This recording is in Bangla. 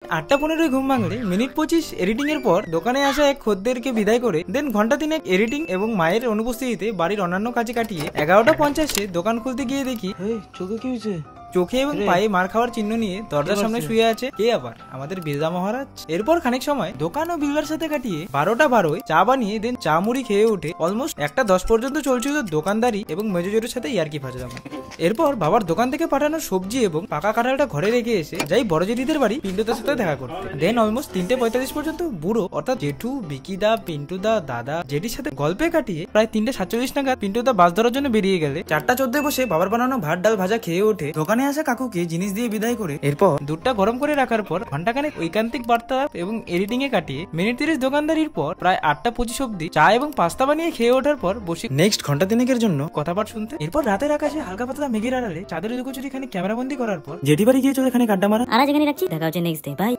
8:15 ঘুম ভাঙলে মিনিট 25 এডিটিং এর পর দোকানে আসা এক খদ্দেরকে বিদায় করে দেন ঘন্টা 3 এডিটিং এবং মায়ের অনুপস্থিতিতে বাড়ির অন্যান্য কাজে কাটিয়ে 11:50 দোকান খুলতে গিয়ে দেখি চোখে কি হয়েছে? চোখে এবং পায়ে মার খাওয়ার চিহ্ন নিয়ে দরজার সামনে শুয়ে আছে কে আবার আমাদের বিরজা মহারাজ। এরপর খানিক সময় দোকান ও বিল্লার সাথে কাটিয়ে 12:12 চা বানিয়ে দেন চা মুড়ি খেয়ে উঠে অলমোস্ট 1:10 পর্যন্ত চলছিল দোকানদারি এবং মেজজোরের সাথে ইয়ার্কি ফাজলাম। এরপর বাবার দোকান থেকে পাঠানো সবজি এবং পাকা কাঁঠালটা ঘরে রেখে এসে যাই বড় জেঠিদের বাড়ি পিন্টুদার সাথে দেখা করতে। দেন অলমোস্ট 3:45 পর্যন্ত বুড়ো অর্থাৎ জেঠু বিকিদা পিন্টুদা দাদা জেঠির সাথে গল্পে কাটিয়ে প্রায় 3:47 নাগাদ পিন্টুদা বাস ধরার জন্য বেরিয়ে গেলে 4:14 বসে বাবার বানানো ভাত ডাল ভাজা খেয়ে ওঠে দোকানে আসা কাকুকে জিনিস দিয়ে বিদায় করে এরপর দুধটা গরম করে রাখার পর ঘন্টাখানেক ঐকান্তিক বার্তালাপ এবং এডিটিং এ কাটিয়ে মিনিট 30 দোকানদারির পর প্রায় 8:25 অব্দি চা এবং পাস্তা বানিয়ে খেয়ে ওঠার পর বসে নেক্সট ঘন্টা 3 জন্য কথাবার্তা শুনতে। এরপর রাতের আকাশে হালকা পাতলা মেঘের আড়ালে চাঁদের লুকোচুরি খানিক ক্যামেরাবন্দি করার পর জেঠি বাড়ি গিয়ে চলে এখানে আড্ডা মারা। আর আজ এখানে রাখছি, দেখা হচ্ছে নেক্সট ডে, বাই।